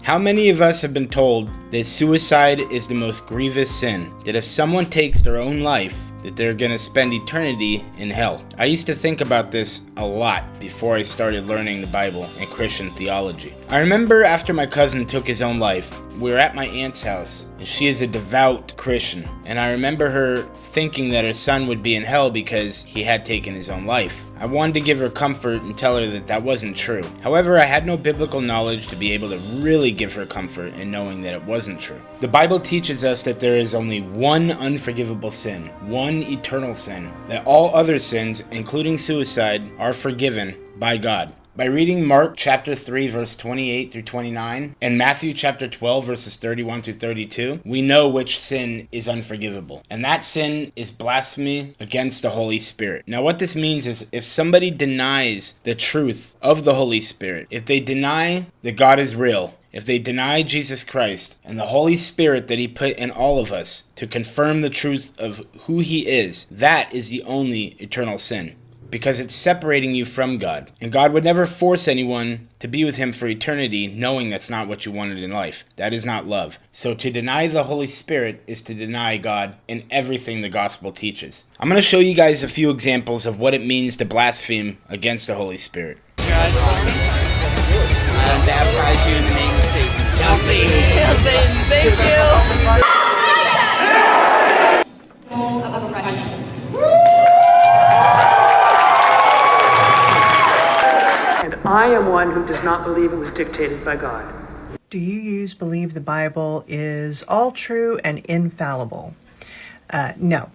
How many of us have been told that suicide is the most grievous sin? That if someone takes their own life, that they're going to spend eternity in hell. I used to think about this a lot before I started learning the Bible and Christian theology. I remember after my cousin took his own life, we were at my aunt's house, and she is a devout Christian. And I remember her thinking that her son would be in hell because he had taken his own life. I wanted to give her comfort and tell her that that wasn't true. However, I had no biblical knowledge to be able to really give her comfort in knowing that it wasn't true. The Bible teaches us that there is only one unforgivable sin, one eternal sin, that all other sins, including suicide, are forgiven by God. By reading Mark chapter 3 verse 28 through 29 and Matthew chapter 12 verses 31 through 32, we know which sin is unforgivable. And that sin is blasphemy against the Holy Spirit. Now what this means is if somebody denies the truth of the Holy Spirit, if they deny that God is real, if they deny Jesus Christ and the Holy Spirit that He put in all of us to confirm the truth of who He is, that is the only eternal sin. Because it's separating you from God. And God would never force anyone to be with Him for eternity knowing that's not what you wanted in life. That is not love. So to deny the Holy Spirit is to deny God in everything the gospel teaches. I'm going to show you guys a few examples of what it means to blaspheme against the Holy Spirit. Your eyes for me. I baptize you in the name of Satan. Hail Satan. Hail Satan. Thank you. I am one who does not believe it was dictated by God. Do you believe the Bible is all true and infallible? No.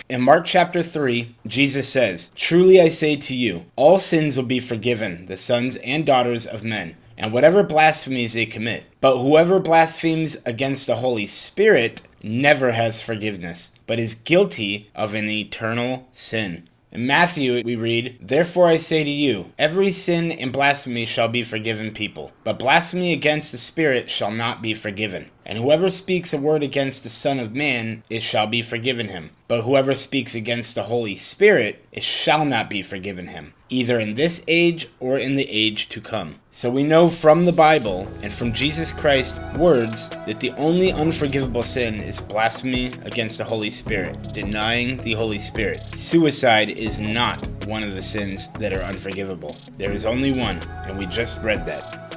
In Mark chapter 3, Jesus says, "Truly I say to you, all sins will be forgiven the sons and daughters of men, and whatever blasphemies they commit. But whoever blasphemes against the Holy Spirit never has forgiveness, but is guilty of an eternal sin." In Matthew, we read, "Therefore I say to you, every sin and blasphemy shall be forgiven people, but blasphemy against the Spirit shall not be forgiven. And whoever speaks a word against the Son of Man, it shall be forgiven him. But whoever speaks against the Holy Spirit, it shall not be forgiven him, either in this age or in the age to come." So we know from the Bible and from Jesus Christ's words that the only unforgivable sin is blasphemy against the Holy Spirit, denying the Holy Spirit. Suicide is not one of the sins that are unforgivable. There is only one, and we just read that.